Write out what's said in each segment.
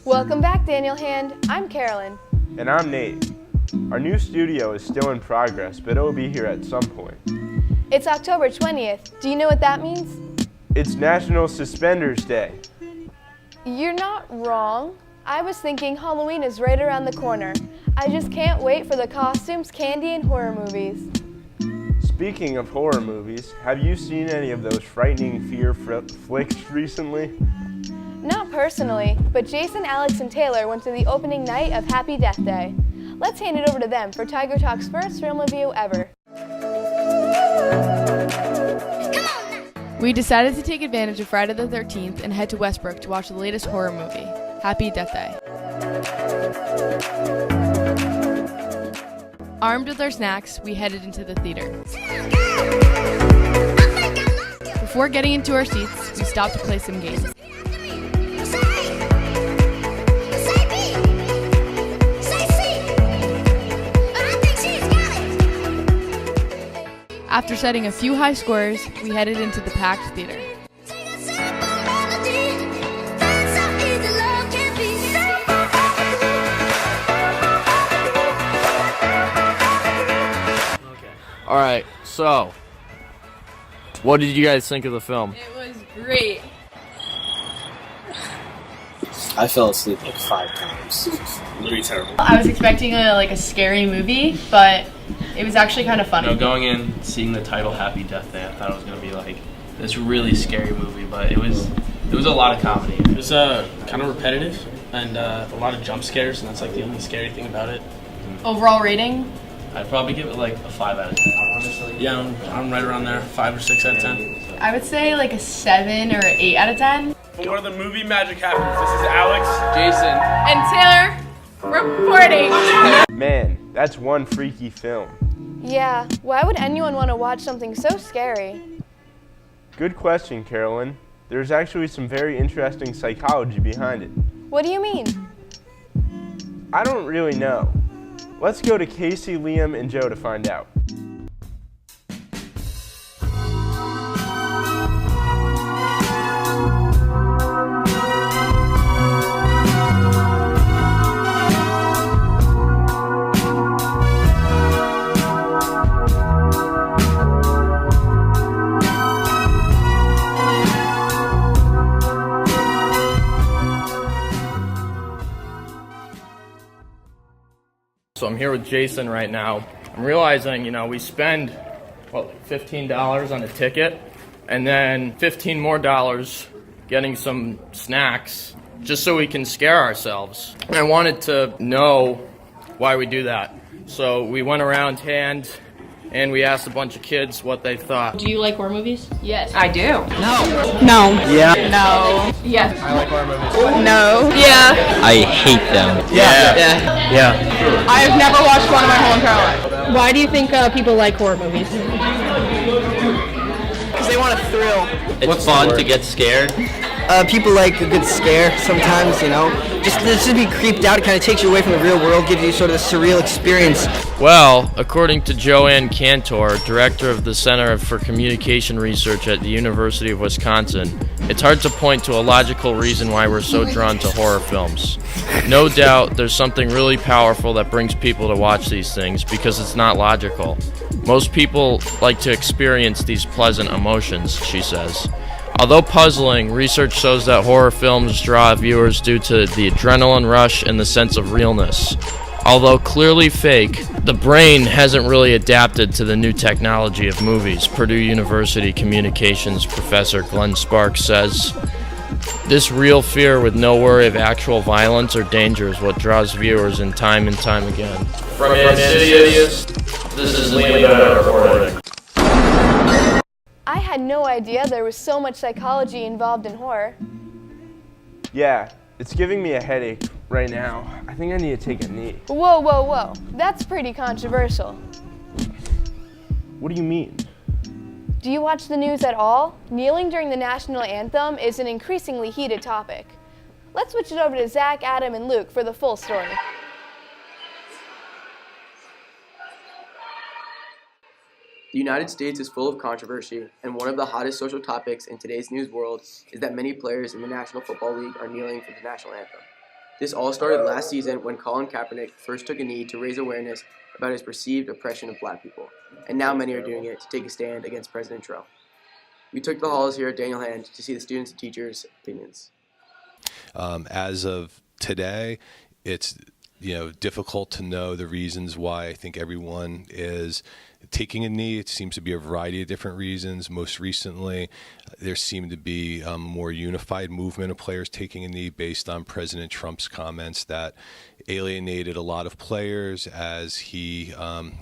Welcome back, Daniel Hand. I'm Carolyn. And I'm Nate. Our new studio is still in progress, but it will be here at some point. It's October 20th. Do you know what that means? It's National Suspenders Day. You're not wrong. I was thinking Halloween is right around the corner. I just can't wait for the costumes, candy, and horror movies. Speaking of horror movies, have you seen any of those frightening fear flicks recently? Not personally, but Jason, Alex, and Taylor went to the opening night of Happy Death Day. Let's hand it over to them for Tiger Talk's first film review ever. We decided to take advantage of Friday the 13th and head to Westbrook to watch the latest horror movie, Happy Death Day. Armed with our snacks, we headed into the theater. Before getting into our seats, we stopped to play some games. After setting a few high scores, we headed into the packed theater. All right, so what did you guys think of the film? It was great. I fell asleep like 5 times. Literally terrible. I was expecting a scary movie, but it was actually kind of funny. Going in, seeing the title Happy Death Day, I thought it was going to be like this really scary movie, but it was a lot of comedy. It was kind of repetitive and a lot of jump scares, and that's like the only scary thing about it. Overall rating? I'd probably give it like a 5 out of 10, honestly. Yeah, I'm right around there, 5 or 6 out of 10. I would say like a 7 or 8 out of 10. Where the movie magic happens. This is Alex, Jason. And Taylor, reporting. Man, that's one freaky film. Yeah, why would anyone want to watch something so scary? Good question, Carolyn. There's actually some very interesting psychology behind it. What do you mean? I don't really know. Let's go to Casey, Liam, and Joe to find out. So I'm here with Jason right now. I'm realizing, we spend, $15 on a ticket, and then $15 more getting some snacks, just so we can scare ourselves. And I wanted to know why we do that. So we went around and we asked a bunch of kids what they thought. Do you like horror movies? Yes. I do. No. Yeah. No. Yes. I like horror movies. No. Yeah. I hate them. Yeah. I have never watched one in my whole entire life. Why do you think people like horror movies? Because they want a thrill. It's fun to get scared. People like a good scare sometimes, Just to be creeped out, it kind of takes you away from the real world, gives you sort of a surreal experience. Well, according to Joanne Cantor, director of the Center for Communication Research at the University of Wisconsin, it's hard to point to a logical reason why we're so drawn to horror films. No doubt there's something really powerful that brings people to watch these things because it's not logical. Most people like to experience these pleasant emotions, she says. Although puzzling, research shows that horror films draw viewers due to the adrenaline rush and the sense of realness. Although clearly fake, the brain hasn't really adapted to the new technology of movies, Purdue University communications professor Glenn Sparks says. This real fear with no worry of actual violence or danger is what draws viewers in time and time again. From Insidious, this is Liam Bennett reporting. I had no idea there was so much psychology involved in horror. Yeah, it's giving me a headache right now. I think I need to take a knee. Whoa. That's pretty controversial. What do you mean? Do you watch the news at all? Kneeling during the national anthem is an increasingly heated topic. Let's switch it over to Zach, Adam, and Luke for the full story. The United States is full of controversy, and one of the hottest social topics in today's news world is that many players in the National Football League are kneeling for the national anthem. This all started last season when Colin Kaepernick first took a knee to raise awareness about his perceived oppression of black people, and now many are doing it to take a stand against President Trump. We took the halls here at Daniel Hand to see the students' and teachers' opinions. As of today, it's difficult to know the reasons why I think everyone is taking a knee. It seems to be a variety of different reasons. Most recently, there seemed to be a more unified movement of players taking a knee based on President Trump's comments that alienated a lot of players as he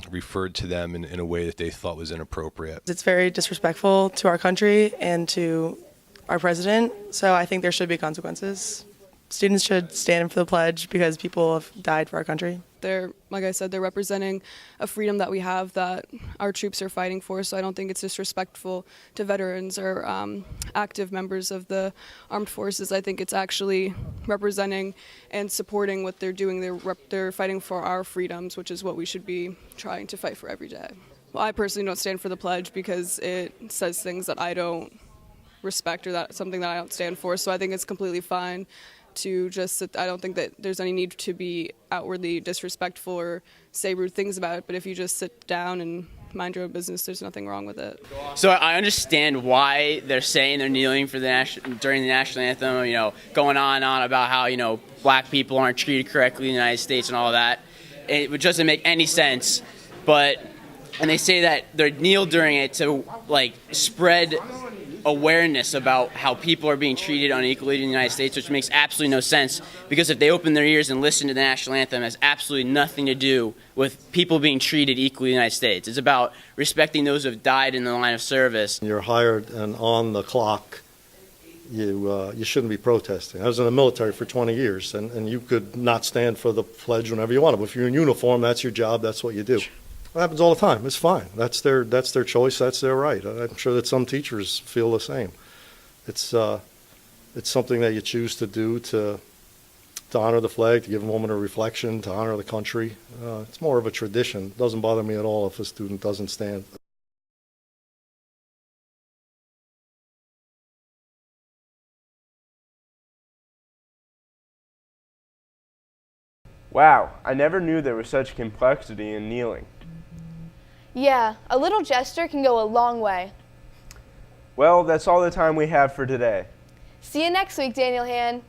referred to them in a way that they thought was inappropriate. It's very disrespectful to our country and to our president, so I think there should be consequences. Students should stand for the pledge because people have died for our country. They're, like I said, they're representing a freedom that we have that our troops are fighting for, so I don't think it's disrespectful to veterans or active members of the armed forces. I think it's actually representing and supporting what they're doing. They're fighting for our freedoms, which is what we should be trying to fight for every day. Well, I personally don't stand for the pledge because it says things that I don't respect or that's something that I don't stand for, so I think it's completely fine to just sit. I don't think that there's any need to be outwardly disrespectful or say rude things about it, but if you just sit down and mind your own business, there's nothing wrong with it. So I understand why they're saying they're kneeling for during the national anthem, going on and on about how, black people aren't treated correctly in the United States and all that. It doesn't make any sense, and they say that they're kneel during it to, spread awareness about how people are being treated unequally in the United States, which makes absolutely no sense, because if they open their ears and listen to the national anthem, it has absolutely nothing to do with people being treated equally in the United States. It's about respecting those who have died in the line of service. You're hired and on the clock, you shouldn't be protesting. I was in the military for 20 years, and you could not stand for the pledge whenever you want. But if you're in uniform, that's your job, that's what you do. It happens all the time. It's fine. That's their choice. That's their right. I'm sure that some teachers feel the same. It's something that you choose to do to honor the flag, to give a moment of reflection, to honor the country. It's more of a tradition. It doesn't bother me at all if a student doesn't stand. Wow, I never knew there was such complexity in kneeling. Yeah, a little gesture can go a long way. Well, that's all the time we have for today. See you next week, Daniel Hand.